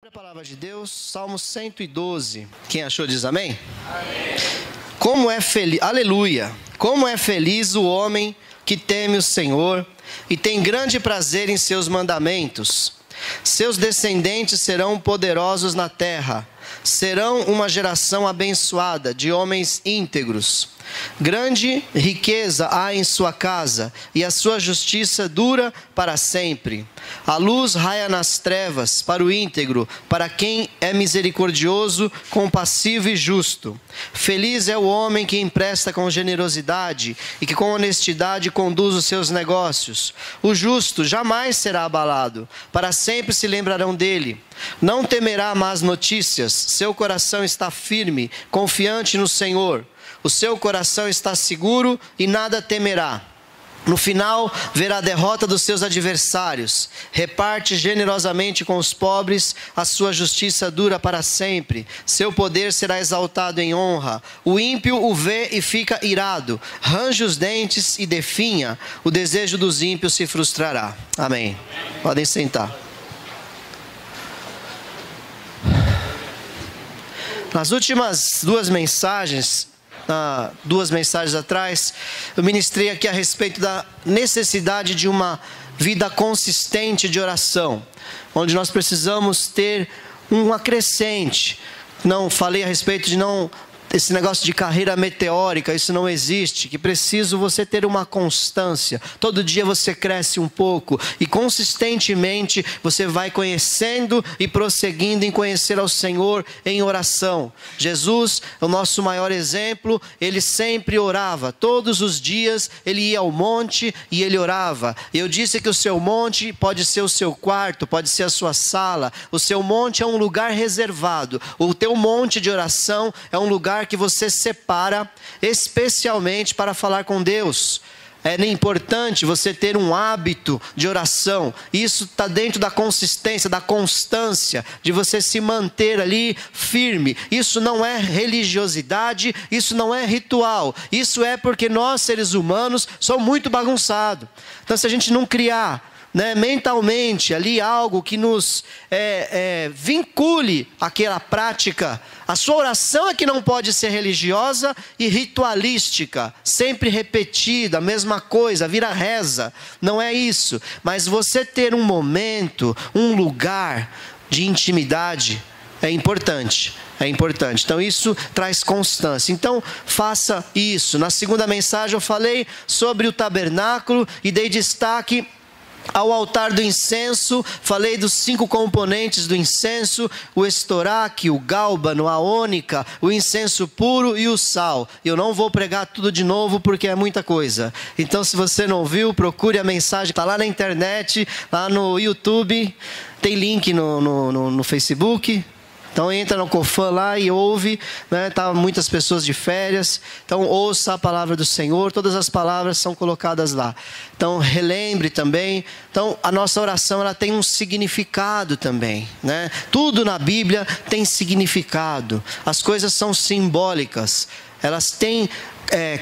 A palavra de Deus, Salmo 112. Quem achou diz amém? Amém. Como é feliz, aleluia! Como é feliz o homem que teme o Senhor e tem grande prazer em seus mandamentos. Seus descendentes serão poderosos na terra. Serão uma geração abençoada de homens íntegros. Grande riqueza há em sua casa, e a sua justiça dura para sempre. A luz raia nas trevas para o íntegro, para quem é misericordioso, compassivo e justo. Feliz é o homem que empresta com generosidade e que com honestidade conduz os seus negócios. O justo jamais será abalado, para sempre se lembrarão dele. Não temerá más notícias, seu coração está firme, confiante no Senhor. O seu coração está seguro e nada temerá. No final, verá a derrota dos seus adversários. Reparte generosamente com os pobres, a sua justiça dura para sempre. Seu poder será exaltado em honra. O ímpio o vê e fica irado. Range os dentes e definha. O desejo dos ímpios se frustrará. Amém. Podem sentar. Nas últimas duas mensagens atrás, eu ministrei aqui a respeito da necessidade de uma vida consistente de oração, onde nós precisamos ter uma crescente. Não falei a respeito de esse negócio de carreira meteórica, isso não existe, que preciso você ter uma constância. Todo dia você cresce um pouco e consistentemente você vai conhecendo e prosseguindo em conhecer ao Senhor em oração. Jesus é o nosso maior exemplo, ele sempre orava, todos os dias ele ia ao monte e ele orava. Eu disse que o seu monte pode ser o seu quarto, pode ser a sua sala, o seu monte é um lugar reservado, o teu monte de oração é um lugar que você separa especialmente para falar com Deus. É importante você ter um hábito de oração. Isso está dentro da consistência, da constância, de você se manter ali firme. Isso não é religiosidade, isso não é ritual. Isso é porque nós, seres humanos, somos muito bagunçados. Então, se a gente não criar mentalmente ali algo que nos vincule àquela prática, a sua oração é que não pode ser religiosa e ritualística, sempre repetida, a mesma coisa, vira reza. Não é isso, mas você ter um momento, um lugar de intimidade é importante. É importante. Então isso traz constância. Então faça isso. Na segunda mensagem eu falei sobre o tabernáculo e dei destaque ao altar do incenso. Falei dos 5 componentes do incenso: o estoraque, o gálbano, a ônica, o incenso puro e o sal. Eu não vou pregar tudo de novo porque é muita coisa. Então, se você não viu, procure a mensagem, está lá na internet, lá no YouTube, tem link no Facebook. Então entra no Cofã lá e ouve, tá muitas pessoas de férias, então ouça a palavra do Senhor, todas as palavras são colocadas lá. Então relembre também, então a nossa oração ela tem um significado também, Tudo na Bíblia tem significado, as coisas são simbólicas, elas têm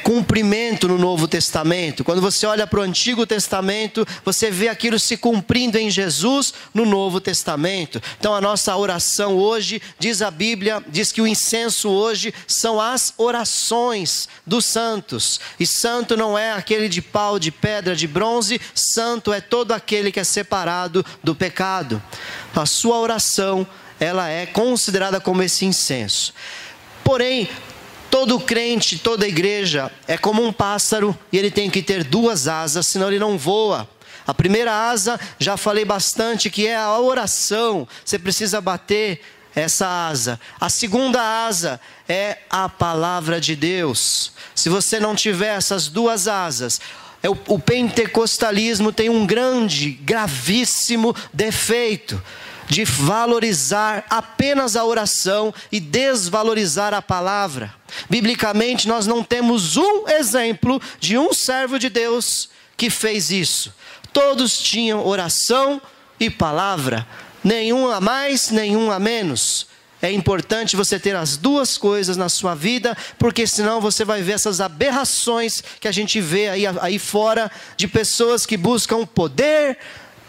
cumprimento no Novo Testamento. Quando você olha para o Antigo Testamento, você vê aquilo se cumprindo em Jesus no Novo Testamento. Então a nossa oração hoje, diz a Bíblia, diz que o incenso hoje são as orações dos santos. E santo não é aquele de pau, de pedra, de bronze. Santo é todo aquele que é separado do pecado. A sua oração, ela é considerada como esse incenso. Porém, todo crente, toda igreja é como um pássaro e ele tem que ter 2 asas, senão ele não voa. A primeira asa, já falei bastante, que é a oração. Você precisa bater essa asa. A segunda asa é a palavra de Deus. Se você não tiver essas 2 asas, o pentecostalismo tem um grande, gravíssimo defeito de valorizar apenas a oração e desvalorizar a palavra. Biblicamente, nós não temos um exemplo de um servo de Deus que fez isso. Todos tinham oração e palavra, nenhum a mais, nenhum a menos. É importante você ter as 2 coisas na sua vida, porque senão você vai ver essas aberrações que a gente vê aí fora, de pessoas que buscam poder,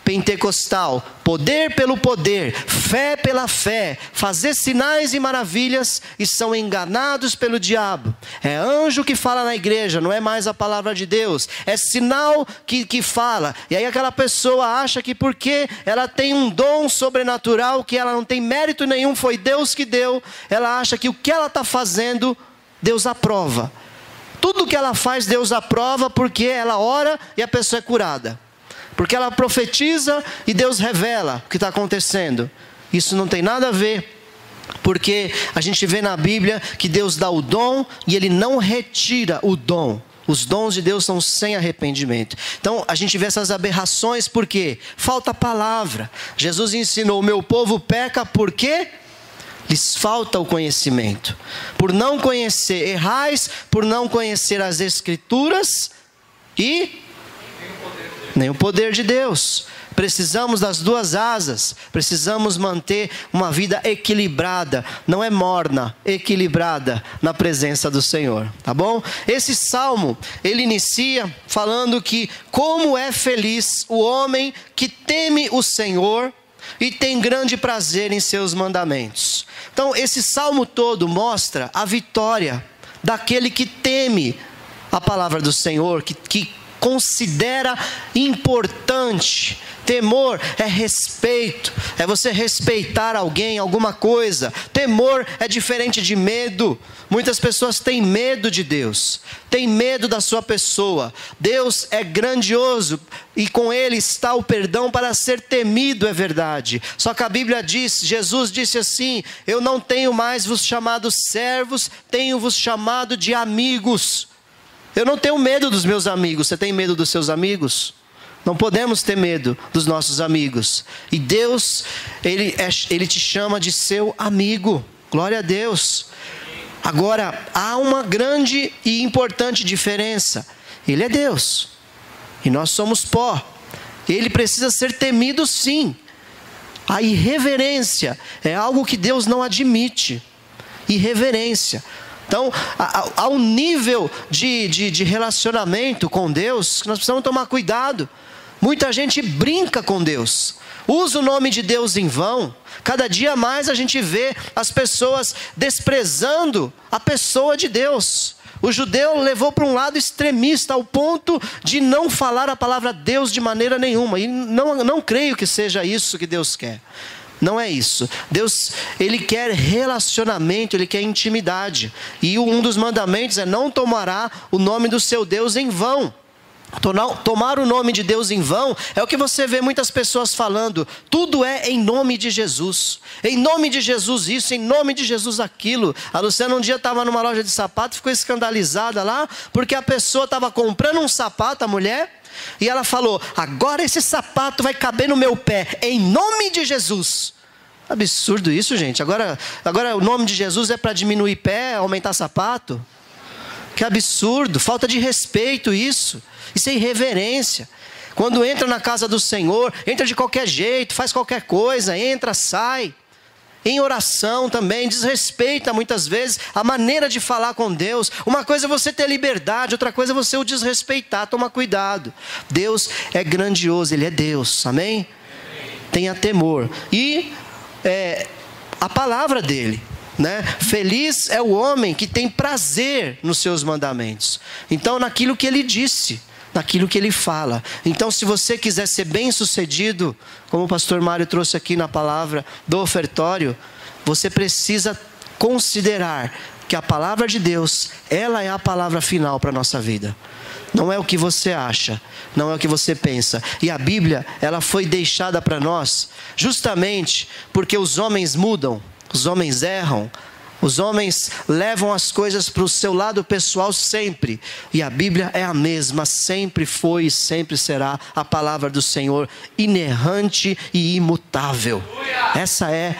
pentecostal, poder pelo poder, fé pela fé, fazer sinais e maravilhas, e são enganados pelo diabo. É anjo que fala na igreja, não é mais a palavra de Deus, é sinal que fala, e aí aquela pessoa acha que porque ela tem um dom sobrenatural, que ela não tem mérito nenhum, foi Deus que deu, ela acha que o que ela está fazendo, Deus aprova. Tudo que ela faz, Deus aprova, porque ela ora e a pessoa é curada. Porque ela profetiza e Deus revela o que está acontecendo. Isso não tem nada a ver, porque a gente vê na Bíblia que Deus dá o dom e Ele não retira o dom. Os dons de Deus são sem arrependimento. Então a gente vê essas aberrações porque falta palavra. Jesus ensinou: o meu povo peca porque lhes falta o conhecimento. Por não conhecer, errais por não conhecer as Escrituras e nem o poder de Deus. Precisamos das duas asas, precisamos manter uma vida equilibrada, não é morna, equilibrada na presença do Senhor, tá bom? Esse salmo, ele inicia falando que como é feliz o homem que teme o Senhor e tem grande prazer em seus mandamentos. Então esse salmo todo mostra a vitória daquele que teme a palavra do Senhor, que considera importante. Temor é respeito, é você respeitar alguém, alguma coisa. Temor é diferente de medo. Muitas pessoas têm medo de Deus, têm medo da sua pessoa. Deus é grandioso e com Ele está o perdão para ser temido, é verdade. Só que a Bíblia diz, Jesus disse assim: eu não tenho mais vos chamado servos, tenho vos chamado de amigos. Eu não tenho medo dos meus amigos. Você tem medo dos seus amigos? Não podemos ter medo dos nossos amigos. E Deus, Ele te chama de seu amigo. Glória a Deus. Agora, há uma grande e importante diferença. Ele é Deus e nós somos pó. Ele precisa ser temido, sim. A irreverência é algo que Deus não admite. Irreverência. Então, há um nível de relacionamento com Deus que nós precisamos tomar cuidado. Muita gente brinca com Deus, usa o nome de Deus em vão. Cada dia mais a gente vê as pessoas desprezando a pessoa de Deus. O judeu levou para um lado extremista, ao ponto de não falar a palavra Deus de maneira nenhuma. E não creio que seja isso que Deus quer. Não é isso. Deus, Ele quer relacionamento, Ele quer intimidade. E um dos mandamentos é: não tomará o nome do seu Deus em vão. Tomar o nome de Deus em vão é o que você vê muitas pessoas falando. Tudo é em nome de Jesus. Em nome de Jesus isso, em nome de Jesus aquilo. A Luciana um dia estava numa loja de sapato, ficou escandalizada lá, porque a pessoa estava comprando um sapato, a mulher, e ela falou: agora esse sapato vai caber no meu pé, em nome de Jesus. Absurdo isso, gente. Agora o nome de Jesus é para diminuir pé, aumentar sapato? Que absurdo, falta de respeito isso. Isso é irreverência. Quando entra na casa do Senhor, entra de qualquer jeito, faz qualquer coisa, entra, sai. Em oração também, desrespeita muitas vezes a maneira de falar com Deus. Uma coisa é você ter liberdade, outra coisa é você o desrespeitar. Toma cuidado. Deus é grandioso, Ele é Deus, amém? Tenha temor. E a palavra dEle, né? Feliz é o homem que tem prazer nos seus mandamentos. Então, naquilo que Ele disse, naquilo que Ele fala. Então, se você quiser ser bem sucedido, como o pastor Mário trouxe aqui na palavra do ofertório, você precisa considerar que a palavra de Deus, ela é a palavra final para a nossa vida. Não é o que você acha, não é o que você pensa. E a Bíblia, ela foi deixada para nós justamente porque os homens mudam, os homens erram, os homens levam as coisas para o seu lado pessoal sempre. E a Bíblia é a mesma, sempre foi e sempre será a palavra do Senhor, inerrante e imutável. Essa é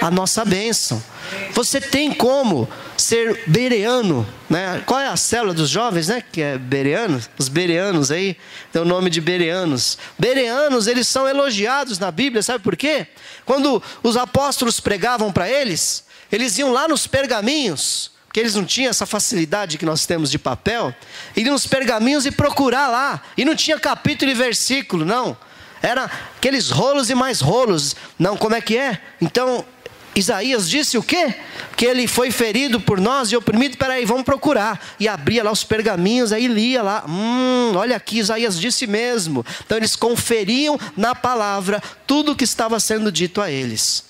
a nossa bênção. Você tem como ser bereano, né? Qual é a célula dos jovens, né? Que é bereano? Os bereanos aí, tem o nome de bereanos. Bereanos, eles são elogiados na Bíblia, sabe por quê? Quando os apóstolos pregavam para eles, eles iam lá nos pergaminhos, porque eles não tinham essa facilidade que nós temos de papel, iam nos pergaminhos e procurar lá, e não tinha capítulo e versículo, não. Era aqueles rolos e mais rolos. Não, como é que é? Então, Isaías disse o quê? Que ele foi ferido por nós e oprimido. Peraí, vamos procurar. E abria lá os pergaminhos, aí lia lá. Olha aqui, Isaías disse mesmo. Então eles conferiam na palavra tudo o que estava sendo dito a eles.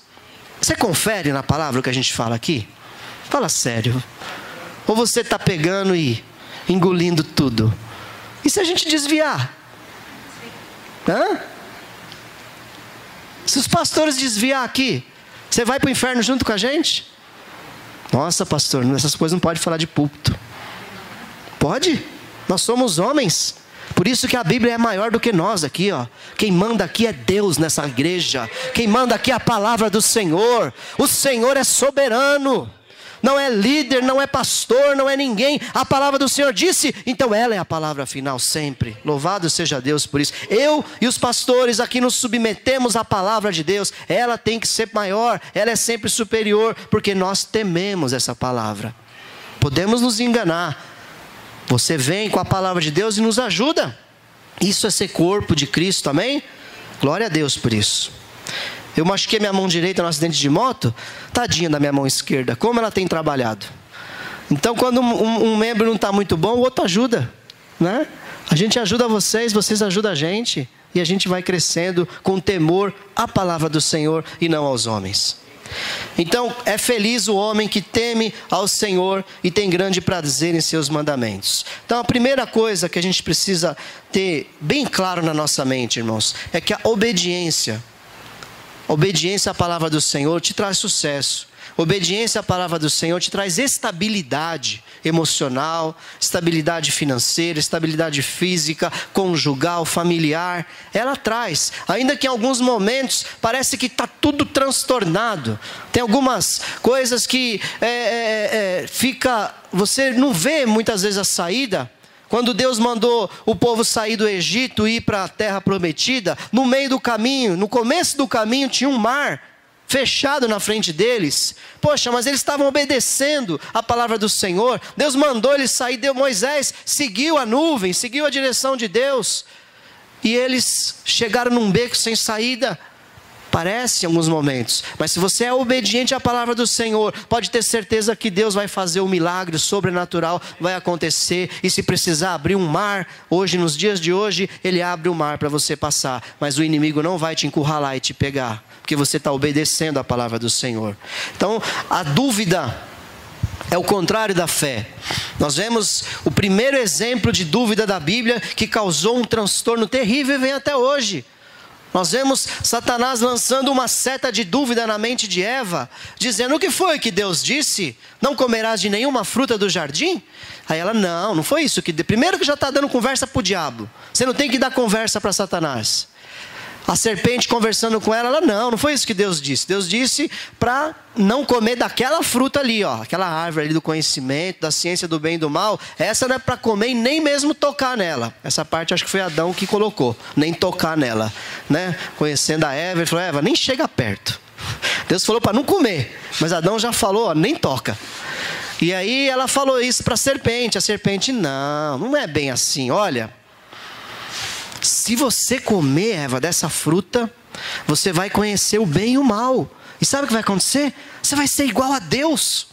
Você confere na palavra o que a gente fala aqui? Fala sério. Ou você está pegando e engolindo tudo? E se a gente desviar? Se os pastores desviar aqui, você vai para o inferno junto com a gente? Nossa, pastor, essas coisas não pode falar de púlpito. Pode? Nós somos homens. Por isso que a Bíblia é maior do que nós aqui, ó. Quem manda aqui é Deus nessa igreja. Quem manda aqui é a palavra do Senhor. O Senhor é soberano. Não é líder, não é pastor, não é ninguém. A palavra do Senhor disse, então ela é a palavra final sempre. Louvado seja Deus por isso. Eu e os pastores aqui nos submetemos à palavra de Deus. Ela tem que ser maior, ela é sempre superior, porque nós tememos essa palavra. Podemos nos enganar. Você vem com a palavra de Deus e nos ajuda. Isso é ser corpo de Cristo, amém? Glória a Deus por isso. Eu machuquei minha mão direita no acidente de moto. Tadinha da minha mão esquerda, como ela tem trabalhado. Então quando um membro não está muito bom, o outro ajuda, né? A gente ajuda vocês, vocês ajudam a gente. E a gente vai crescendo com temor à palavra do Senhor e não aos homens. Então é feliz o homem que teme ao Senhor e tem grande prazer em seus mandamentos. Então a primeira coisa que a gente precisa ter bem claro na nossa mente, irmãos, é que a obediência à palavra do Senhor te traz sucesso. Obediência à palavra do Senhor te traz estabilidade emocional, estabilidade financeira, estabilidade física, conjugal, familiar. Ela traz, ainda que em alguns momentos parece que está tudo transtornado. Tem algumas coisas que você não vê muitas vezes a saída. Quando Deus mandou o povo sair do Egito e ir para a terra prometida, no meio do caminho, no começo do caminho tinha um mar fechado na frente deles. Poxa, mas eles estavam obedecendo a palavra do Senhor. Deus mandou eles sair, Moisés seguiu a nuvem, seguiu a direção de Deus. E eles chegaram num beco sem saída. Parece em alguns momentos, mas se você é obediente à palavra do Senhor, pode ter certeza que Deus vai fazer um milagre, o sobrenatural vai acontecer. E se precisar abrir um mar, hoje, nos dias de hoje, Ele abre o mar para você passar. Mas o inimigo não vai te encurralar e te pegar, porque você está obedecendo à palavra do Senhor. Então, a dúvida é o contrário da fé. Nós vemos o primeiro exemplo de dúvida da Bíblia que causou um transtorno terrível e vem até hoje. Nós vemos Satanás lançando uma seta de dúvida na mente de Eva, dizendo: o que foi que Deus disse? Não comerás de nenhuma fruta do jardim? Aí ela: não foi isso que... Primeiro que já está dando conversa para o diabo. Você não tem que dar conversa para Satanás. A serpente conversando com ela, não foi isso que Deus disse. Deus disse para não comer daquela fruta ali, ó, aquela árvore ali do conhecimento, da ciência do bem e do mal. Essa não é para comer e nem mesmo tocar nela. Essa parte acho que foi Adão que colocou, nem tocar nela, né? Conhecendo a Eva, ele falou: Eva, nem chega perto. Deus falou para não comer, mas Adão já falou: ó, nem toca. E aí ela falou isso para a serpente. A serpente: não é bem assim, olha... Se você comer, Eva, dessa fruta, você vai conhecer o bem e o mal. E sabe o que vai acontecer? Você vai ser igual a Deus.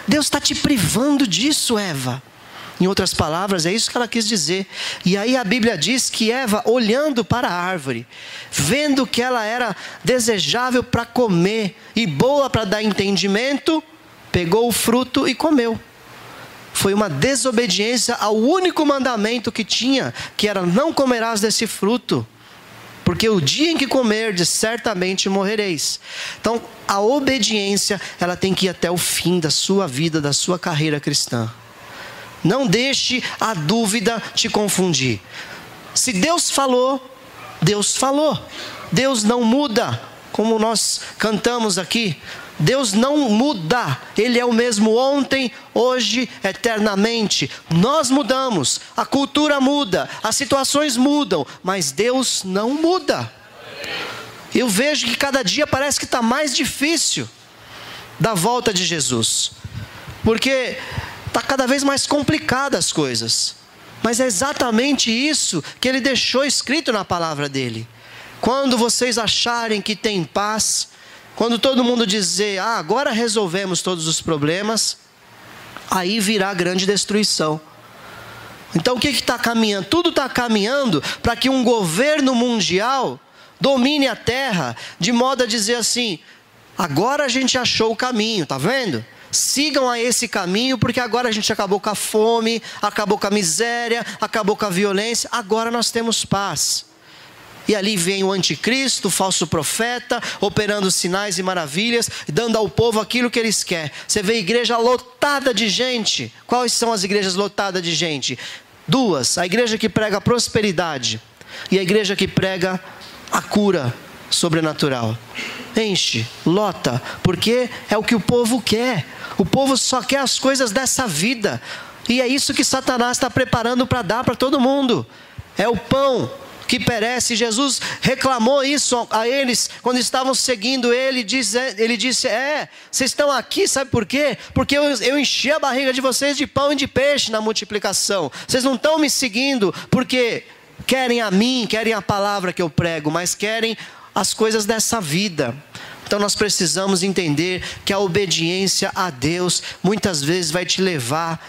Deus está te privando disso, Eva. Em outras palavras, é isso que ela quis dizer. E aí a Bíblia diz que Eva, olhando para a árvore, vendo que ela era desejável para comer e boa para dar entendimento, pegou o fruto e comeu. Foi uma desobediência ao único mandamento que tinha, que era: não comerás desse fruto, porque o dia em que comerdes, certamente morrereis. Então, a obediência, ela tem que ir até o fim da sua vida, da sua carreira cristã. Não deixe a dúvida te confundir. Se Deus falou, Deus falou. Deus não muda, como nós cantamos aqui. Deus não muda, Ele é o mesmo ontem, hoje, eternamente. Nós mudamos, a cultura muda, as situações mudam, mas Deus não muda. Eu vejo que cada dia parece que está mais difícil da volta de Jesus, porque está cada vez mais complicadas as coisas. Mas é exatamente isso que Ele deixou escrito na palavra dEle. quando vocês acharem que tem paz, quando todo mundo dizer, agora resolvemos todos os problemas, aí virá grande destruição. Então o que está caminhando? Tudo está caminhando para que um governo mundial domine a terra, de modo a dizer assim, agora a gente achou o caminho, tá vendo? Sigam a esse caminho, porque agora a gente acabou com a fome, acabou com a miséria, acabou com a violência, agora nós temos paz. E ali vem o anticristo, o falso profeta, operando sinais e maravilhas, dando ao povo aquilo que eles querem. Você vê a igreja lotada de gente. Quais são as igrejas lotadas de gente? Duas, a igreja que prega a prosperidade e a igreja que prega a cura sobrenatural. Enche, lota, porque é o que o povo quer. O povo só quer as coisas dessa vida. E é isso que Satanás está preparando para dar para todo mundo. É o pão que perece. Jesus reclamou isso a eles quando estavam seguindo ele. Ele disse, vocês estão aqui, sabe por quê? Porque eu enchi a barriga de vocês de pão e de peixe na multiplicação. Vocês não estão me seguindo porque querem a mim, querem a palavra que eu prego, mas querem as coisas dessa vida. Então nós precisamos entender que a obediência a Deus muitas vezes vai te levar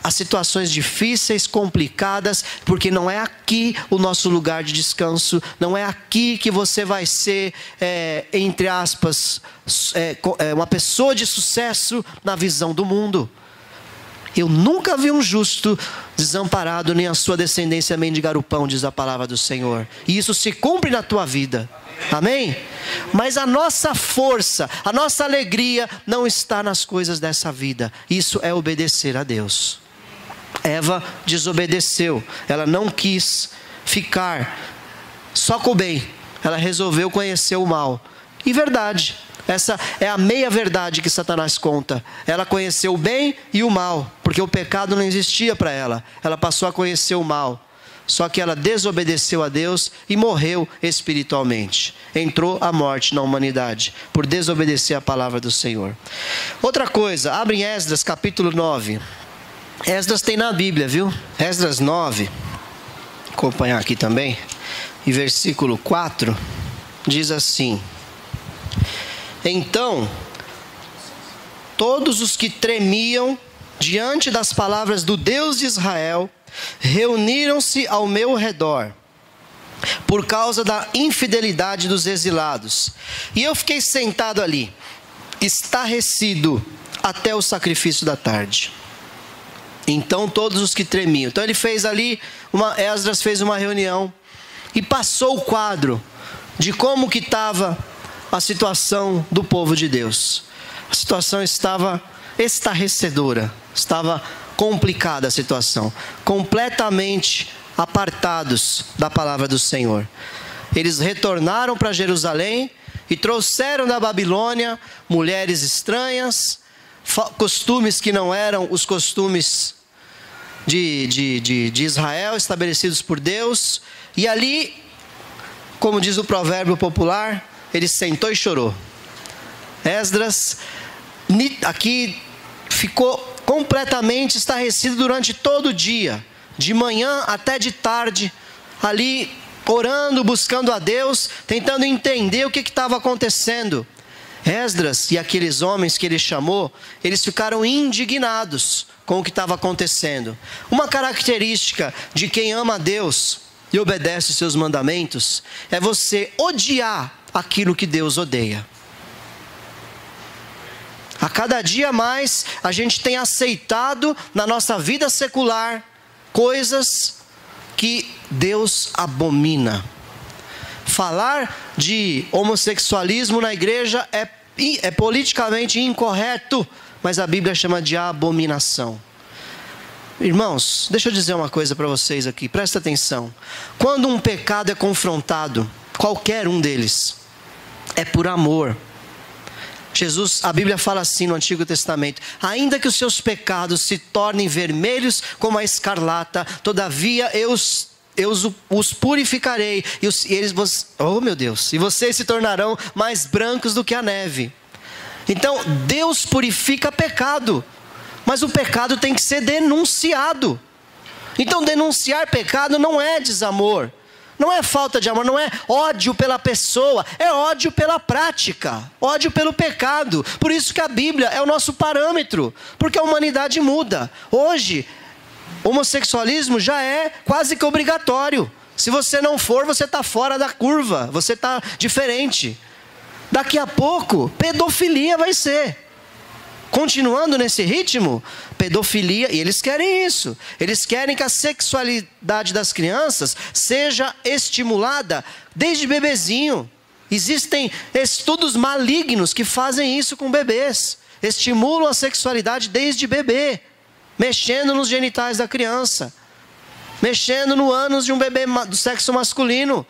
a situações difíceis, complicadas, porque não é aqui o nosso lugar de descanso, não é aqui que você vai ser, entre aspas, uma pessoa de sucesso na visão do mundo. Eu nunca vi um justo desamparado, nem a sua descendência mendigar o pão, diz a palavra do Senhor. E isso se cumpre na tua vida. Amém? Mas a nossa força, a nossa alegria não está nas coisas dessa vida. Isso é obedecer a Deus. Eva desobedeceu. Ela não quis ficar só com o bem. Ela resolveu conhecer o mal. E verdade, essa é a meia verdade que Satanás conta. Ela conheceu o bem e o mal, porque o pecado não existia para ela. Ela passou a conhecer o mal. Só que ela desobedeceu a Deus e morreu espiritualmente. Entrou a morte na humanidade por desobedecer a palavra do Senhor. Outra coisa, abre em Esdras capítulo 9. Esdras tem na Bíblia, viu? Esdras 9. Vou acompanhar aqui também. E versículo 4 diz assim: então, todos os que tremiam diante das palavras do Deus de Israel reuniram-se ao meu redor por causa da infidelidade dos exilados. E eu fiquei sentado ali, estarrecido, até o sacrifício da tarde. Então todos os que tremiam. Então ele fez ali, Esdras fez uma reunião e passou o quadro de como que estava a situação do povo de Deus. A situação estava estarrecedora, estava complicada a situação, completamente apartados da palavra do Senhor. Eles retornaram para Jerusalém e trouxeram da Babilônia mulheres estranhas, costumes que não eram os costumes de Israel, estabelecidos por Deus. E ali, como diz o provérbio popular, ele sentou e chorou. Esdras aqui ficou completamente estarrecido durante todo o dia, de manhã até de tarde, ali orando, buscando a Deus, tentando entender o que estava acontecendo. Esdras e aqueles homens que ele chamou, eles ficaram indignados com o que estava acontecendo. Uma característica de quem ama a Deus e obedece seus mandamentos é você odiar aquilo que Deus odeia. A cada dia mais a gente tem aceitado na nossa vida secular coisas que Deus abomina. Falar de homossexualismo na igreja é politicamente incorreto, mas a Bíblia chama de abominação. Irmãos, deixa eu dizer uma coisa para vocês aqui, presta atenção. Quando um pecado é confrontado, qualquer um deles, é por amor. A Bíblia fala assim no Antigo Testamento: ainda que os seus pecados se tornem vermelhos como a escarlata, todavia eu os purificarei, e vocês se tornarão mais brancos do que a neve. Então Deus purifica pecado, mas o pecado tem que ser denunciado. Então denunciar pecado não é desamor. Não é falta de amor, não é ódio pela pessoa, é ódio pela prática, ódio pelo pecado. Por isso que a Bíblia é o nosso parâmetro, porque a humanidade muda. Hoje, homossexualismo já é quase que obrigatório. Se você não for, você está fora da curva, você está diferente. Daqui a pouco, pedofilia vai ser. Continuando nesse ritmo, pedofilia, e eles querem isso. Eles querem que a sexualidade das crianças seja estimulada desde bebezinho. Existem estudos malignos que fazem isso com bebês. Estimulam a sexualidade desde bebê, mexendo nos genitais da criança, mexendo no ânus de um bebê do sexo masculino.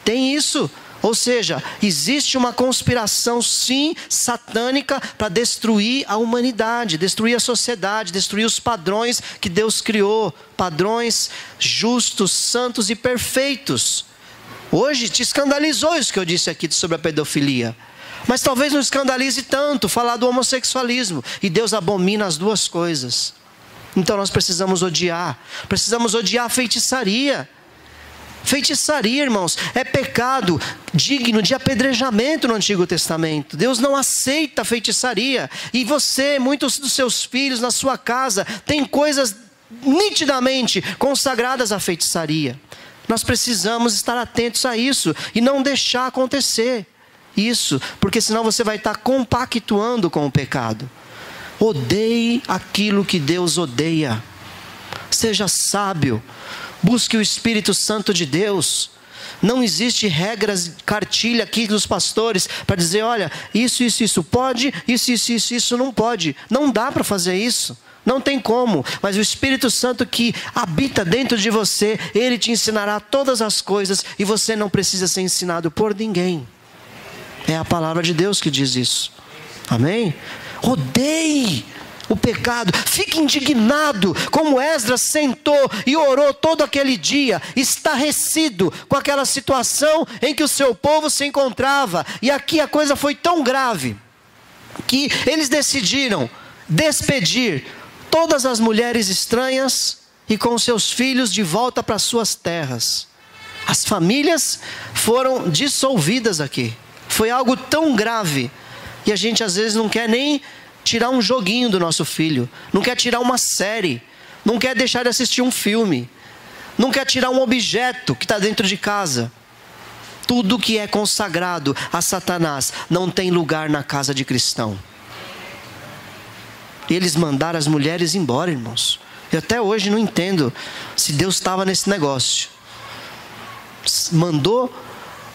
Tem isso. Ou seja, existe uma conspiração, sim, satânica, para destruir a humanidade, destruir a sociedade, destruir os padrões que Deus criou, padrões justos, santos e perfeitos. Hoje te escandalizou isso que eu disse aqui sobre a pedofilia, mas talvez não escandalize tanto falar do homossexualismo, e Deus abomina as duas coisas. Então nós precisamos odiar a feitiçaria. Feitiçaria, irmãos, é pecado digno de apedrejamento no Antigo Testamento. Deus não aceita feitiçaria. E você, muitos dos seus filhos na sua casa, tem coisas nitidamente consagradas à feitiçaria. Nós precisamos estar atentos a isso e não deixar acontecer isso, porque senão você vai estar compactuando com o pecado. Odeie aquilo que Deus odeia. Seja sábio. Busque o Espírito Santo de Deus. Não existe regras, cartilha aqui dos pastores para dizer, olha, isso pode, isso não pode. Não dá para fazer isso. Não tem como. Mas o Espírito Santo que habita dentro de você, Ele te ensinará todas as coisas e você não precisa ser ensinado por ninguém. É a palavra de Deus que diz isso. Amém? Odeie o pecado, fique indignado, como Esdras sentou e orou todo aquele dia, estarrecido com aquela situação em que o seu povo se encontrava. E aqui a coisa foi tão grave, que eles decidiram despedir todas as mulheres estranhas e com seus filhos de volta para suas terras. As famílias foram dissolvidas aqui. Foi algo tão grave, e a gente às vezes não quer nem tirar um joguinho do nosso filho, não quer tirar uma série, não quer deixar de assistir um filme, não quer tirar um objeto que está dentro de casa. Tudo que é consagrado a Satanás não tem lugar na casa de cristão. Eles mandaram as mulheres embora, irmãos. Eu até hoje não entendo se Deus estava nesse negócio. Mandou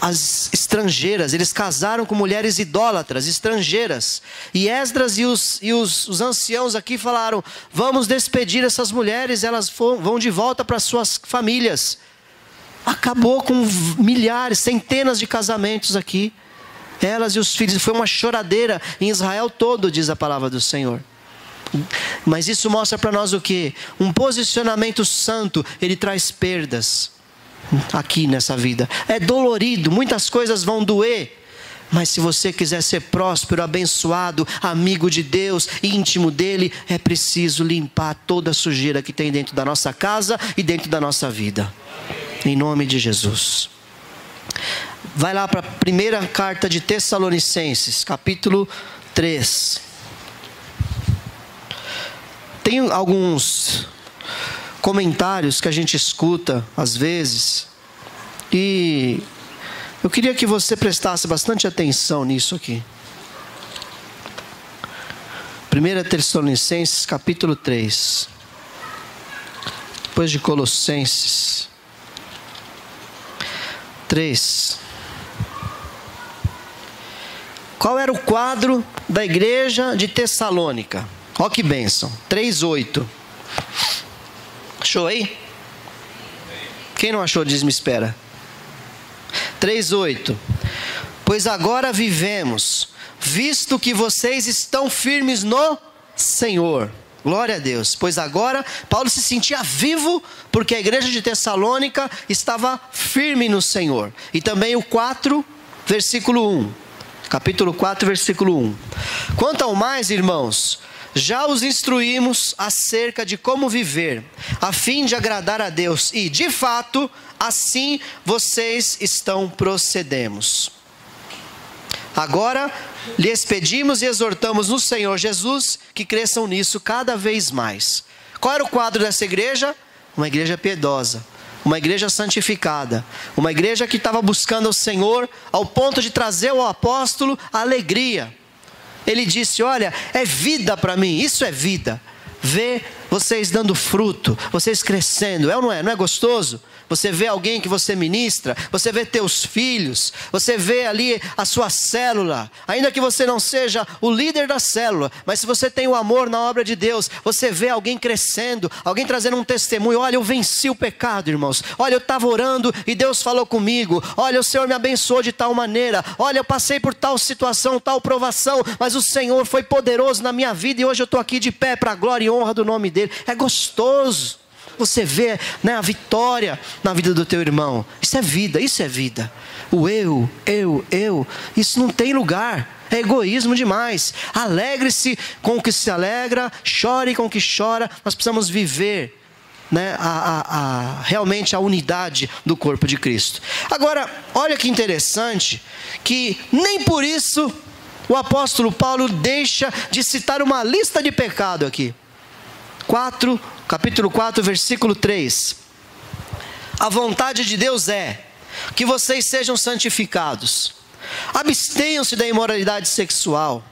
as estrangeiras, eles casaram com mulheres idólatras, estrangeiras. E Esdras e os anciãos aqui falaram, vamos despedir essas mulheres, elas vão de volta para suas famílias. Acabou com milhares, centenas de casamentos aqui. Elas e os filhos, foi uma choradeira em Israel todo, diz a palavra do Senhor. Mas isso mostra para nós o quê? Um posicionamento santo, ele traz perdas aqui nessa vida. É dolorido, muitas coisas vão doer. Mas se você quiser ser próspero, abençoado, amigo de Deus, íntimo dele, é preciso limpar toda a sujeira que tem dentro da nossa casa e dentro da nossa vida. Em nome de Jesus. Vai lá para a primeira carta de Tessalonicenses, capítulo 3. Tem alguns comentários que a gente escuta às vezes, e eu queria que você prestasse bastante atenção nisso aqui. 1 Tessalonicenses capítulo 3, depois de Colossenses 3. Qual era o quadro da igreja de Tessalônica? Ó que bênção, 3:8. Achou aí? Quem não achou, diz-me espera. 3:8. Pois agora vivemos, visto que vocês estão firmes no Senhor. Glória a Deus. Pois agora, Paulo se sentia vivo, porque a igreja de Tessalônica estava firme no Senhor. E também o 4, versículo 1. Capítulo 4, versículo 1. Quanto ao mais, irmãos, já os instruímos acerca de como viver, a fim de agradar a Deus, e, de fato, assim vocês estão procedendo. Agora, lhes pedimos e exortamos no Senhor Jesus que cresçam nisso cada vez mais. Qual era o quadro dessa igreja? Uma igreja piedosa, uma igreja santificada, uma igreja que estava buscando o Senhor ao ponto de trazer ao apóstolo a alegria. Ele disse: olha, é vida para mim, isso é vida. Ver vocês dando fruto, vocês crescendo, é ou não é? Não é gostoso? Você vê alguém que você ministra, você vê teus filhos, você vê ali a sua célula, ainda que você não seja o líder da célula, mas se você tem o amor na obra de Deus, você vê alguém crescendo, alguém trazendo um testemunho: olha, eu venci o pecado, irmãos, olha, eu estava orando e Deus falou comigo, olha, o Senhor me abençoou de tal maneira, olha, eu passei por tal situação, tal provação, mas o Senhor foi poderoso na minha vida e hoje eu estou aqui de pé para a glória e honra do nome dEle. É gostoso. Você vê, né, a vitória na vida do teu irmão. Isso é vida, isso é vida. O eu, isso não tem lugar. É egoísmo demais. Alegre-se com o que se alegra, chore com o que chora. Nós precisamos viver, né, realmente a unidade do corpo de Cristo. Agora, olha que interessante, que nem por isso o apóstolo Paulo deixa de citar uma lista de pecado aqui. Capítulo 4, versículo 3. A vontade de Deus é que vocês sejam santificados. Abstenham-se da imoralidade sexual.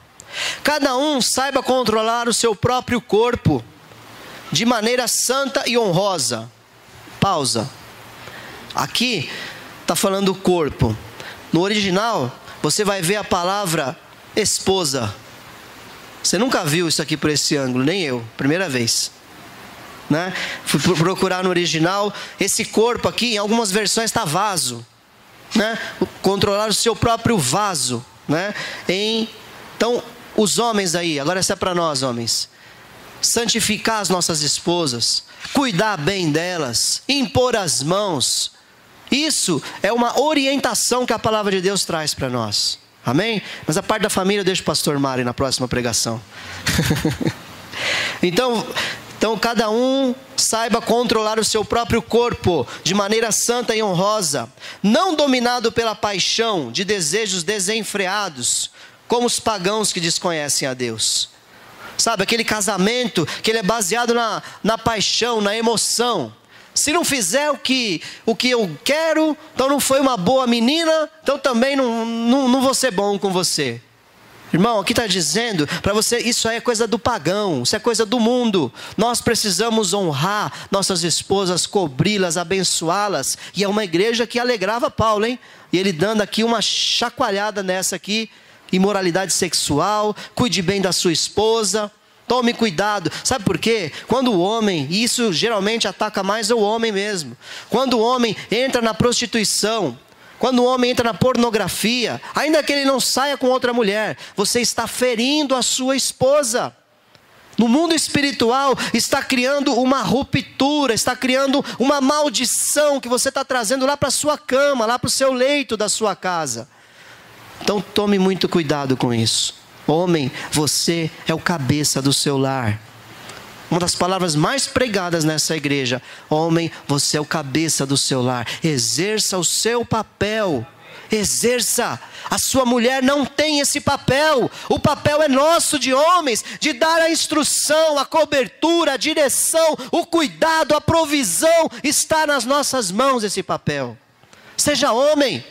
Cada um saiba controlar o seu próprio corpo de maneira santa e honrosa. Pausa. Aqui está falando o corpo. No original, você vai ver a palavra esposa. Você nunca viu isso aqui por esse ângulo, nem eu, primeira vez. Né? Fui procurar no original, esse corpo aqui, em algumas versões está vaso. Né? Controlar o seu próprio vaso. Né? Então, os homens aí, agora essa é para nós homens. Santificar as nossas esposas, cuidar bem delas, impor as mãos. Isso é uma orientação que a palavra de Deus traz para nós. Amém? Mas a parte da família eu deixo o pastor Mário na próxima pregação. Então, cada um saiba controlar o seu próprio corpo de maneira santa e honrosa, não dominado pela paixão de desejos desenfreados, como os pagãos que desconhecem a Deus. Sabe, aquele casamento que ele é baseado na paixão, na emoção. Se não fizer o que eu quero, então não foi uma boa menina, então também não vou ser bom com você. Irmão, aqui está dizendo para você, isso aí é coisa do pagão, isso é coisa do mundo. Nós precisamos honrar nossas esposas, cobri-las, abençoá-las. E é uma igreja que alegrava Paulo, hein? E ele dando aqui uma chacoalhada nessa aqui, imoralidade sexual, cuide bem da sua esposa. Tome cuidado, sabe por quê? Quando o homem, e isso geralmente ataca mais o homem mesmo, quando o homem entra na prostituição, quando o homem entra na pornografia, ainda que ele não saia com outra mulher, você está ferindo a sua esposa. No mundo espiritual está criando uma ruptura, está criando uma maldição que você está trazendo lá para a sua cama, lá para o seu leito da sua casa. Então tome muito cuidado com isso. Homem, você é o cabeça do seu lar. Uma das palavras mais pregadas nessa igreja: homem, você é o cabeça do seu lar. Exerça o seu papel. Exerça. A sua mulher não tem esse papel. O papel é nosso de homens, de dar a instrução, a cobertura, a direção, o cuidado, a provisão. Está nas nossas mãos esse papel. Seja homem.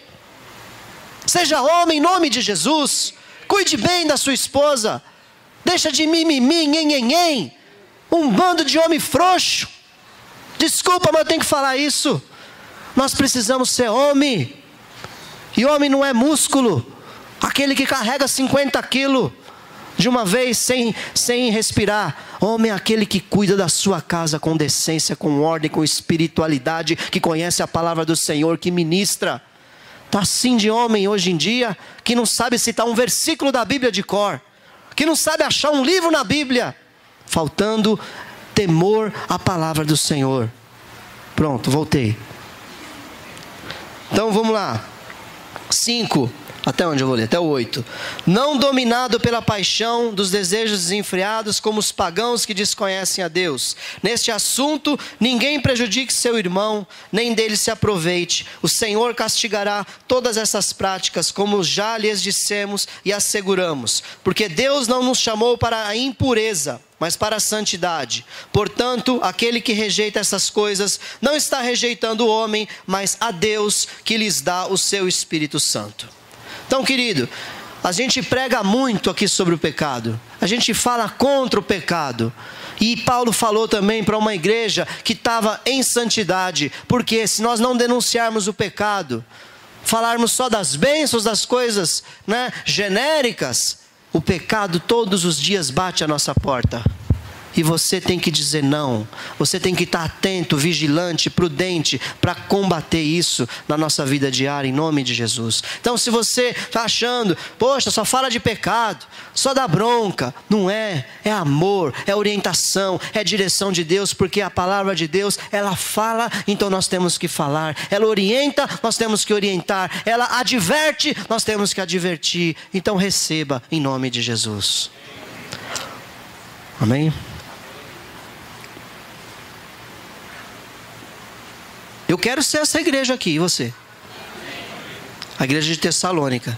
Seja homem em nome de Jesus. Cuide bem da sua esposa. Deixa de mimimi, nhenhenhen. Um bando de homem frouxo. Desculpa, mas eu tenho que falar isso. Nós precisamos ser homem. E homem não é músculo. Aquele que carrega 50 quilos de uma vez sem respirar. Homem é aquele que cuida da sua casa com decência, com ordem, com espiritualidade, que conhece a palavra do Senhor, que ministra. Está assim de homem hoje em dia, que não sabe citar um versículo da Bíblia de cor, que não sabe achar um livro na Bíblia, faltando temor à palavra do Senhor. Pronto, voltei. Então vamos lá. 5. Até onde eu vou ler? Até o 8. Não dominado pela paixão dos desejos desenfreados como os pagãos que desconhecem a Deus. Neste assunto, ninguém prejudique seu irmão, nem dele se aproveite. O Senhor castigará todas essas práticas, como já lhes dissemos e asseguramos. Porque Deus não nos chamou para a impureza, mas para a santidade. Portanto, aquele que rejeita essas coisas, não está rejeitando o homem, mas a Deus que lhes dá o seu Espírito Santo. Então, querido, a gente prega muito aqui sobre o pecado. A gente fala contra o pecado. E Paulo falou também para uma igreja que estava em santidade. Porque se nós não denunciarmos o pecado, falarmos só das bênçãos, das coisas, genéricas, o pecado todos os dias bate à nossa porta. E você tem que dizer não. Você tem que estar atento, vigilante, prudente para combater isso na nossa vida diária, em nome de Jesus. Então, se você está achando, poxa, só fala de pecado, só dá bronca. Não é. É amor, é orientação, é direção de Deus, porque a palavra de Deus, ela fala, então nós temos que falar. Ela orienta, nós temos que orientar. Ela adverte, nós temos que advertir. Então, receba em nome de Jesus. Amém? Eu quero ser essa igreja aqui, e você? A igreja de Tessalônica,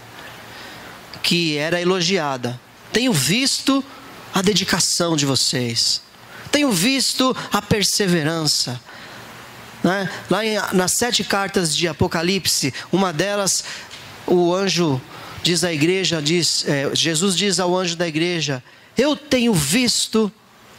que era elogiada. Tenho visto a dedicação de vocês. Tenho visto a perseverança. Lá nas 7 cartas de Apocalipse, uma delas, o anjo diz à igreja, Jesus diz ao anjo da igreja: eu tenho visto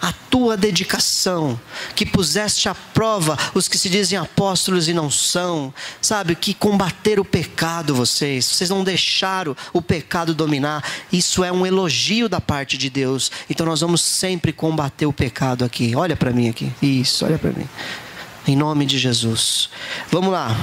a tua dedicação, que puseste à prova os que se dizem apóstolos e não são, sabe, que combateram o pecado vocês não deixaram o pecado dominar. Isso é um elogio da parte de Deus. Então nós vamos sempre combater o pecado aqui. Olha para mim aqui, isso, olha para mim, em nome de Jesus. Vamos lá.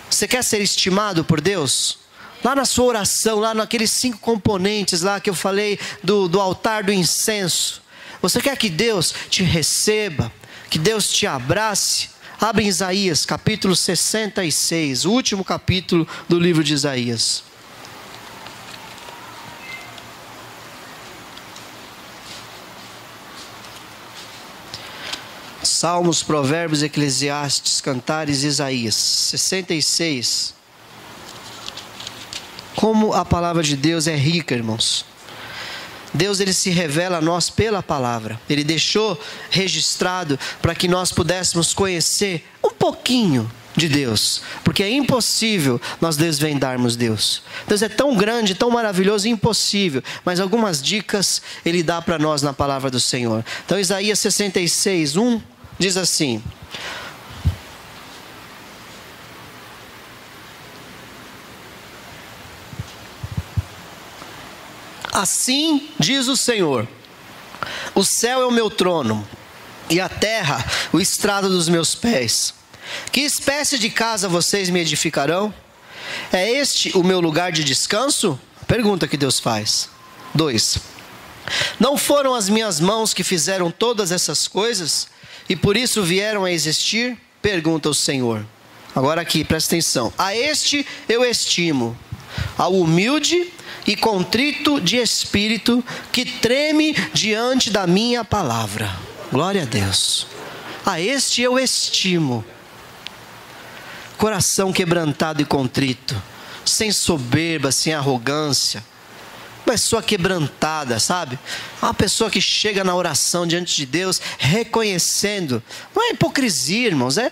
Você quer ser estimado por Deus? Lá na sua oração, lá naqueles 5 componentes lá que eu falei do altar do incenso. Você quer que Deus te receba, que Deus te abrace? Abre em Isaías, capítulo 66, o último capítulo do livro de Isaías. Salmos, Provérbios, Eclesiastes, Cantares, Isaías, 66. Como a palavra de Deus é rica, irmãos. Deus, ele se revela a nós pela palavra. Ele deixou registrado para que nós pudéssemos conhecer um pouquinho de Deus. Porque é impossível nós desvendarmos Deus. Deus é tão grande, tão maravilhoso, impossível. Mas algumas dicas ele dá para nós na palavra do Senhor. Então Isaías 66, 1 diz assim: assim diz o Senhor: o céu é o meu trono, e a terra o estrado dos meus pés. Que espécie de casa vocês me edificarão? É este o meu lugar de descanso? Pergunta que Deus faz. 2. Não foram as minhas mãos que fizeram todas essas coisas, e por isso vieram a existir? Pergunta o Senhor. Agora aqui, presta atenção. A este eu estimo, ao humilde e contrito de espírito, que treme diante da minha palavra. Glória a Deus. A este eu estimo. Coração quebrantado e contrito, sem soberba, sem arrogância. Pessoa quebrantada, sabe? Uma pessoa que chega na oração diante de Deus reconhecendo. Não é hipocrisia, irmãos, é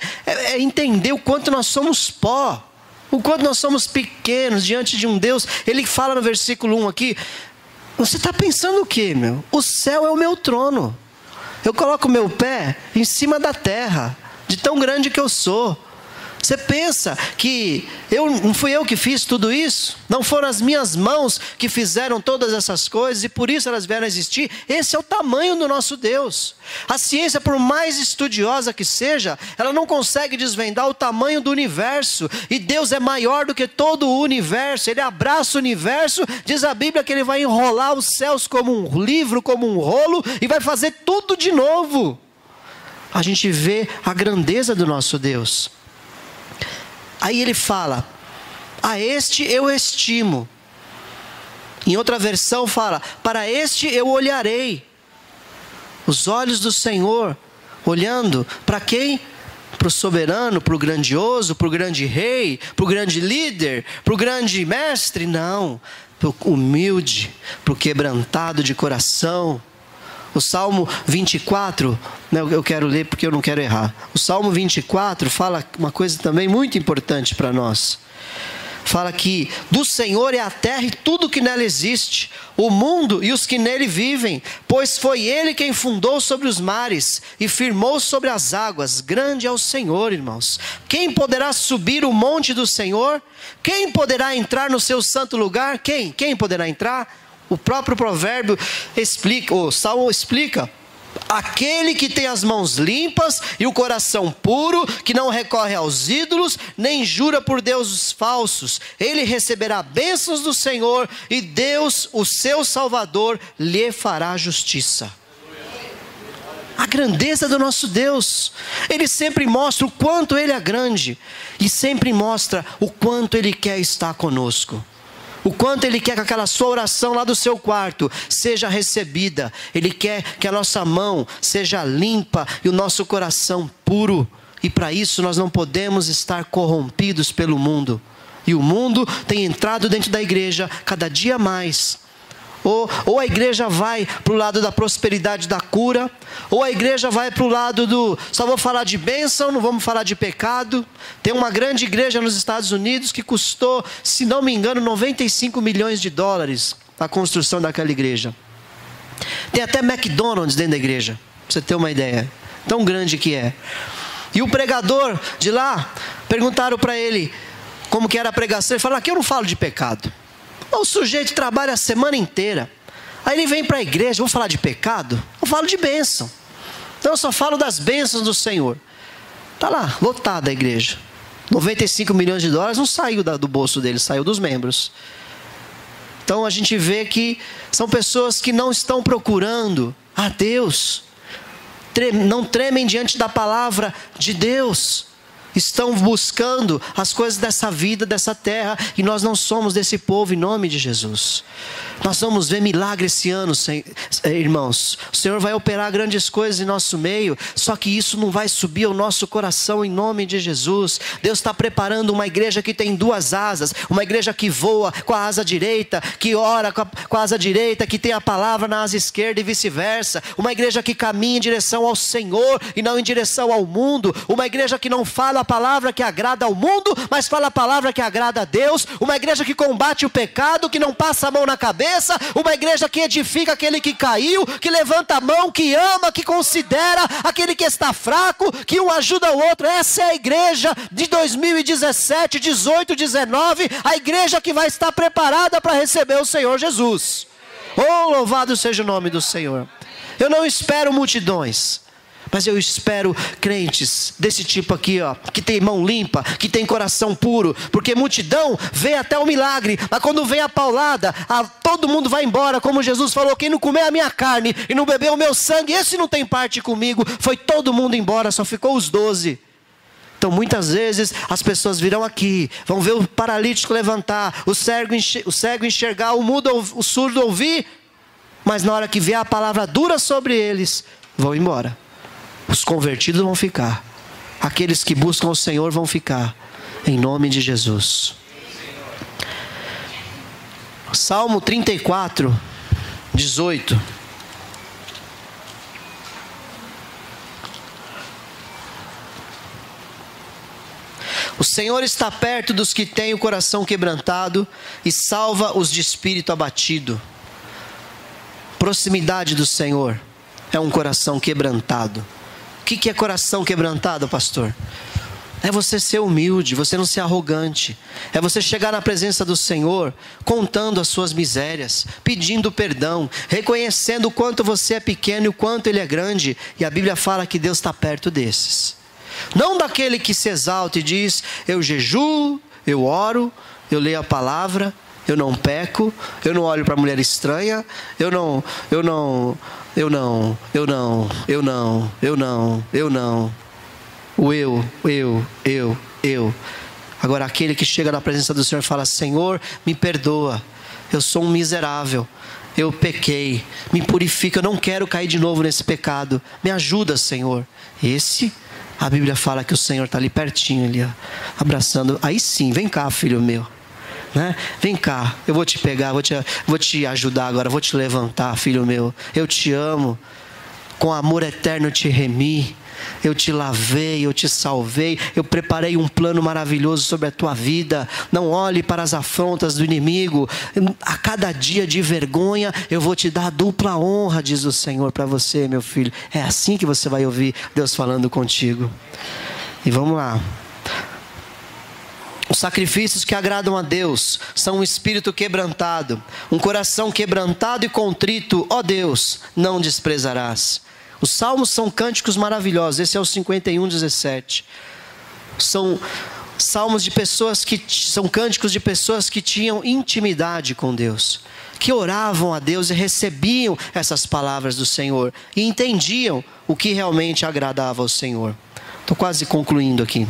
entender o quanto nós somos pó, o quanto nós somos pequenos diante de um Deus. Ele fala no versículo 1 aqui: você está pensando o quê, meu? O céu é o meu trono. Eu coloco o meu pé em cima da terra, de tão grande que eu sou. Você pensa que não fui eu que fiz tudo isso? Não foram as minhas mãos que fizeram todas essas coisas e por isso elas vieram a existir? Esse é o tamanho do nosso Deus. A ciência, por mais estudiosa que seja, ela não consegue desvendar o tamanho do universo. E Deus é maior do que todo o universo. Ele abraça o universo. Diz a Bíblia que Ele vai enrolar os céus como um livro, como um rolo, e vai fazer tudo de novo. A gente vê a grandeza do nosso Deus. Aí ele fala: A este eu estimo. Em outra versão fala: para este eu olharei. Os olhos do Senhor olhando para quem? Para o soberano, para o grandioso, para o grande rei, para o grande líder, para o grande mestre? Não, para o humilde, para o quebrantado de coração. O Salmo 24, eu quero ler porque eu não quero errar. O Salmo 24 fala uma coisa também muito importante para nós. Fala que do Senhor é a terra e tudo que nela existe, o mundo e os que nele vivem, pois foi Ele quem fundou sobre os mares e firmou sobre as águas. Grande é o Senhor, irmãos. Quem poderá subir o monte do Senhor? Quem poderá entrar no seu santo lugar? Quem? Quem poderá entrar? O próprio provérbio explica, o Salmo explica: aquele que tem as mãos limpas e o coração puro, que não recorre aos ídolos, nem jura por deuses falsos, ele receberá bênçãos do Senhor, e Deus, o seu Salvador, lhe fará justiça. A grandeza do nosso Deus, Ele sempre mostra o quanto Ele é grande, e sempre mostra o quanto Ele quer estar conosco. O quanto Ele quer que aquela sua oração lá do seu quarto seja recebida. Ele quer que a nossa mão seja limpa e o nosso coração puro. E para isso nós não podemos estar corrompidos pelo mundo. E o mundo tem entrado dentro da igreja cada dia mais. Ou a igreja vai para o lado da prosperidade, da cura, ou a igreja vai para o lado do só vou falar de bênção, não vamos falar de pecado. Tem uma grande igreja nos Estados Unidos que custou, se não me engano, 95 milhões de dólares a construção daquela igreja. Tem até McDonald's dentro da igreja, para você ter uma ideia, tão grande que é. E o pregador de lá, perguntaram para ele como que era a pregação. Ele falou: aqui eu não falo de pecado. O sujeito trabalha a semana inteira, aí ele vem para a igreja: vou falar de pecado? Eu falo de bênção. Então eu só falo das bênçãos do Senhor. Está lá, lotada a igreja. 95 milhões de dólares não saiu do bolso dele, saiu dos membros. Então a gente vê que são pessoas que não estão procurando a Deus, não tremem diante da palavra de Deus. Estão buscando as coisas dessa vida, dessa terra, e nós não somos desse povo, em nome de Jesus. Nós vamos ver milagre esse ano, irmãos. O Senhor vai operar grandes coisas em nosso meio, só que isso não vai subir ao nosso coração, em nome de Jesus. Deus está preparando uma igreja que tem duas asas, uma igreja que voa com a asa direita, que ora com a asa direita, que tem a palavra na asa esquerda e vice-versa. Uma igreja que caminha em direção ao Senhor e não em direção ao mundo. Uma igreja que não fala a palavra que agrada ao mundo, mas fala a palavra que agrada a Deus. Uma igreja que combate o pecado, que não passa a mão na cabeça. Uma igreja que edifica aquele que caiu, que levanta a mão, que ama, que considera aquele que está fraco, que um ajuda o outro. Essa é a igreja de 2017, 18, 19, a igreja que vai estar preparada para receber o Senhor Jesus. Oh, louvado seja o nome do Senhor. Eu não espero multidões, mas eu espero crentes desse tipo aqui, ó, que tem mão limpa, que tem coração puro. Porque multidão vê até o milagre, mas quando vem a paulada, todo mundo vai embora. Como Jesus falou: quem não comer a minha carne e não beber o meu sangue, esse não tem parte comigo. Foi todo mundo embora, só ficou os 12. Então muitas vezes as pessoas virão aqui, vão ver o paralítico levantar, o cego enxergar, o mudo, o surdo ouvir, mas na hora que vier a palavra dura sobre eles, vão embora. Os convertidos vão ficar. Aqueles que buscam o Senhor vão ficar. Em nome de Jesus. Salmo 34, 18. O Senhor está perto dos que têm o coração quebrantado e salva os de espírito abatido. Proximidade do Senhor é um coração quebrantado. O que é coração quebrantado, pastor? É você ser humilde, você não ser arrogante. É você chegar na presença do Senhor, contando as suas misérias, pedindo perdão, reconhecendo o quanto você é pequeno e o quanto Ele é grande. E a Bíblia fala que Deus está perto desses. Não daquele que se exalta e diz: eu jejuo, eu oro, eu leio a palavra, eu não peco, eu não olho para mulher estranha, eu não. O eu. Agora, aquele que chega na presença do Senhor e fala: Senhor, me perdoa, eu sou um miserável, eu pequei, me purifica, eu não quero cair de novo nesse pecado, me ajuda, Senhor. Esse, a Bíblia fala que o Senhor está ali pertinho, ali, ó, abraçando. Aí sim, vem cá, filho meu, né? Vem cá, eu vou te pegar, vou te ajudar agora, vou te levantar, filho meu. Eu te amo, com amor eterno eu te remi, eu te lavei, eu te salvei, eu preparei um plano maravilhoso sobre a tua vida. Não olhe para as afrontas do inimigo, a cada dia de vergonha eu vou te dar dupla honra, diz o Senhor para você, meu filho. É assim que você vai ouvir Deus falando contigo. E vamos lá. Os sacrifícios que agradam a Deus são um espírito quebrantado, um coração quebrantado e contrito, ó Deus, não desprezarás. Os salmos são cânticos maravilhosos. Esse é o 51:17. São salmos de pessoas que são cânticos de pessoas que tinham intimidade com Deus, que oravam a Deus e recebiam essas palavras do Senhor e entendiam o que realmente agradava ao Senhor. Estou quase concluindo aqui.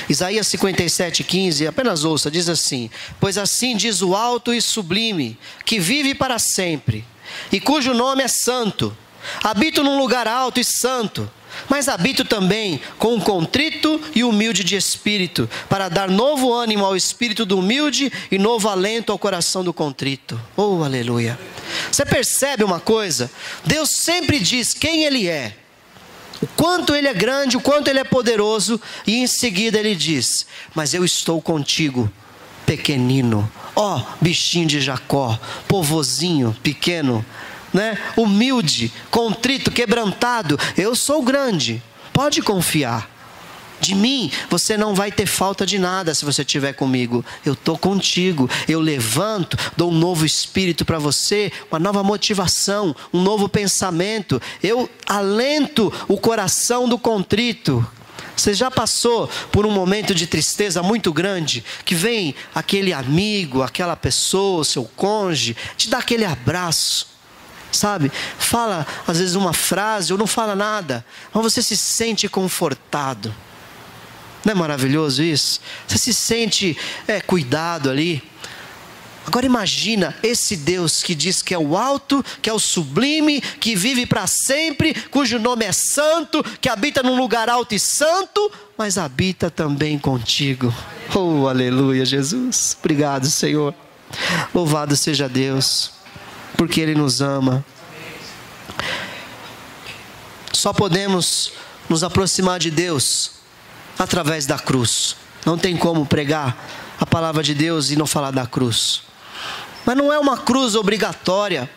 Isaías 57:15, apenas ouça, diz assim: pois assim diz o alto e sublime, que vive para sempre, e cujo nome é santo. Habito num lugar alto e santo, mas habito também com um contrito e humilde de espírito, para dar novo ânimo ao espírito do humilde e novo alento ao coração do contrito. Oh, aleluia! Você percebe uma coisa? Deus sempre diz quem Ele é, o quanto Ele é grande, o quanto Ele é poderoso, e em seguida Ele diz: mas eu estou contigo, pequenino, ó bichinho de Jacó, povozinho pequeno, né? Humilde, contrito, quebrantado, eu sou grande, pode confiar. De mim você não vai ter falta de nada se você estiver comigo. Eu estou contigo, eu levanto, dou um novo espírito para você, uma nova motivação, um novo pensamento. Eu alento o coração do contrito. Você já passou por um momento de tristeza muito grande, que vem aquele amigo, aquela pessoa, seu cônjuge, te dá aquele abraço, sabe? Fala às vezes uma frase ou não fala nada, mas você se sente confortado. Não é maravilhoso isso? Você se sente cuidado ali. Agora imagina esse Deus que diz que é o alto, que é o sublime, que vive para sempre, cujo nome é santo, que habita num lugar alto e santo, mas habita também contigo. Oh, aleluia, Jesus. Obrigado, Senhor. Louvado seja Deus, porque Ele nos ama. Só podemos nos aproximar de Deus através da cruz. Não tem como pregar a palavra de Deus e não falar da cruz. Mas não é uma cruz obrigatória.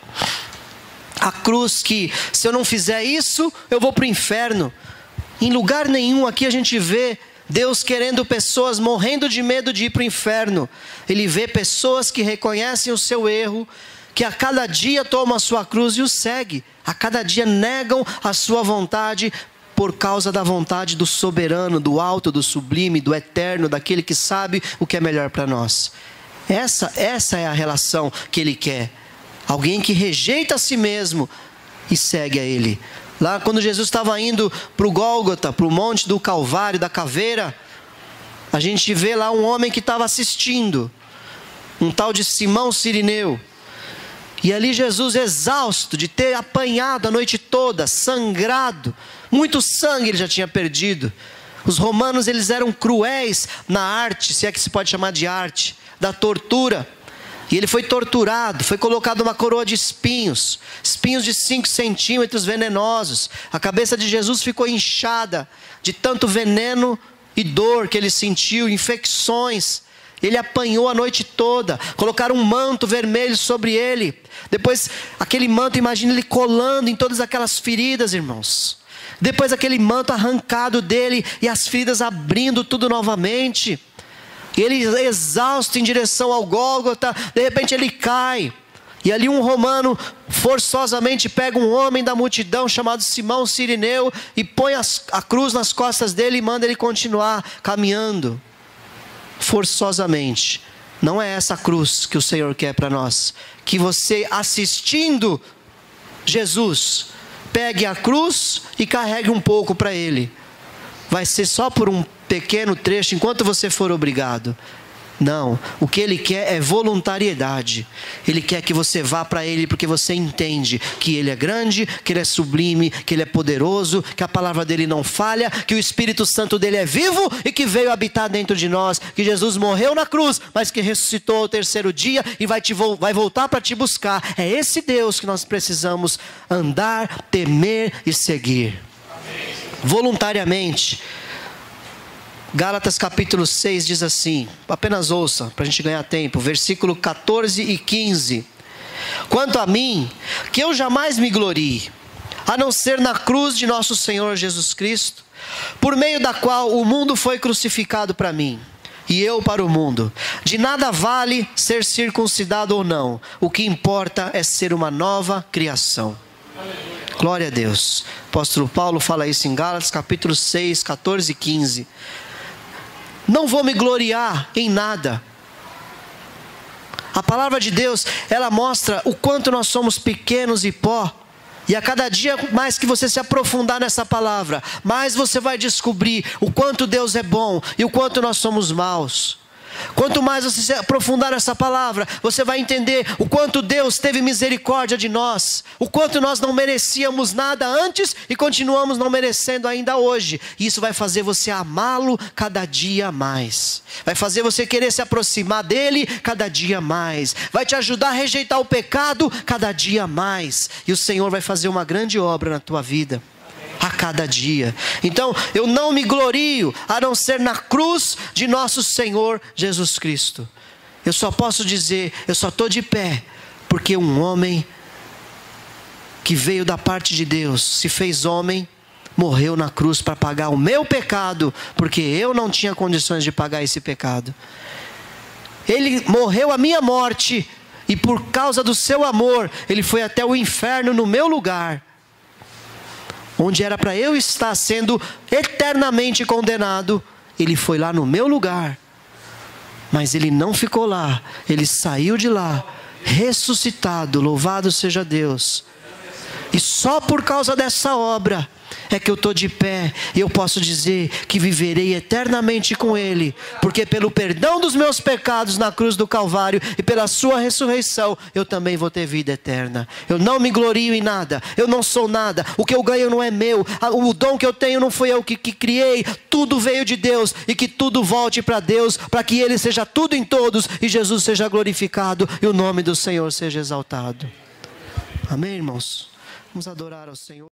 A cruz que, se eu não fizer isso, eu vou para o inferno. Em lugar nenhum aqui a gente vê Deus querendo pessoas morrendo de medo de ir para o inferno. Ele vê pessoas que reconhecem o seu erro, que a cada dia tomam a sua cruz e o seguem. A cada dia negam a sua vontade por causa da vontade do soberano, do alto, do sublime, do eterno, daquele que sabe o que é melhor para nós. Essa é a relação que Ele quer. Alguém que rejeita a si mesmo e segue a Ele. Lá quando Jesus estava indo para o Gólgota, para o monte do Calvário, da caveira, a gente vê lá um homem que estava assistindo, um tal de Simão Cirineu. E ali Jesus, exausto de ter apanhado a noite toda, sangrado, muito sangue ele já tinha perdido. Os romanos, eles eram cruéis na arte, se é que se pode chamar de arte, da tortura. E ele foi torturado, foi colocado uma coroa de espinhos, espinhos de 5 centímetros venenosos. A cabeça de Jesus ficou inchada de tanto veneno e dor que ele sentiu, infecções. Ele apanhou a noite toda, colocaram um manto vermelho sobre ele. Depois aquele manto, imagina ele colando em todas aquelas feridas, irmãos. Depois aquele manto arrancado dele e as feridas abrindo tudo novamente. E ele exausto em direção ao Gólgota, de repente ele cai. E ali um romano forçosamente pega um homem da multidão chamado Simão Cirineu e põe a cruz nas costas dele e manda ele continuar caminhando. Forçosamente. Não é essa cruz que o Senhor quer para nós. Que você, assistindo Jesus, pegue a cruz e carregue um pouco para Ele. vai ser só por um pequeno trecho, enquanto você for obrigado. Não, o que Ele quer é voluntariedade. Ele quer que você vá para Ele porque você entende que Ele é grande, que Ele é sublime, que Ele é poderoso, que a palavra dEle não falha, que o Espírito Santo dEle é vivo e que veio habitar dentro de nós, que Jesus morreu na cruz, mas que ressuscitou ao terceiro dia e vai voltar para te buscar. É esse Deus que nós precisamos andar, temer e seguir. Amém. Voluntariamente. Gálatas capítulo 6 diz assim, apenas ouça, para a gente ganhar tempo, versículo 14 e 15. Quanto a mim, que eu jamais me glorie, a não ser na cruz de nosso Senhor Jesus Cristo, por meio da qual o mundo foi crucificado para mim, e eu para o mundo. De nada vale ser circuncidado ou não, o que importa é ser uma nova criação. Glória a Deus. O apóstolo Paulo fala isso em Gálatas capítulo 6, 14 e 15. Não vou me gloriar em nada. A palavra de Deus, ela mostra o quanto nós somos pequenos e pó. E a cada dia mais que você se aprofundar nessa palavra, mais você vai descobrir o quanto Deus é bom e o quanto nós somos maus. Quanto mais você se aprofundar nessa palavra, você vai entender o quanto Deus teve misericórdia de nós, o quanto nós não merecíamos nada antes e continuamos não merecendo ainda hoje. E isso vai fazer você amá-lo cada dia mais, vai fazer você querer se aproximar dele cada dia mais, vai te ajudar a rejeitar o pecado cada dia mais, e o Senhor vai fazer uma grande obra na tua vida a cada dia. Então eu não me glorio a não ser na cruz de nosso Senhor Jesus Cristo. Eu só posso dizer, eu só estou de pé porque um homem que veio da parte de Deus, se fez homem, morreu na cruz para pagar o meu pecado, porque eu não tinha condições de pagar esse pecado. Ele morreu a minha morte, e por causa do seu amor, ele foi até o inferno no meu lugar, onde era para eu estar sendo eternamente condenado. Ele foi lá no meu lugar, mas ele não ficou lá, ele saiu de lá, ressuscitado, louvado seja Deus. E só por causa dessa obra é que eu estou de pé, e eu posso dizer que viverei eternamente com Ele, porque pelo perdão dos meus pecados na cruz do Calvário e pela sua ressurreição, eu também vou ter vida eterna. Eu não me glorio em nada, eu não sou nada, o que eu ganho não é meu, o dom que eu tenho não foi eu que criei, tudo veio de Deus, e que tudo volte para Deus, para que Ele seja tudo em todos, e Jesus seja glorificado, e o nome do Senhor seja exaltado. Amém, irmãos? Vamos adorar ao Senhor.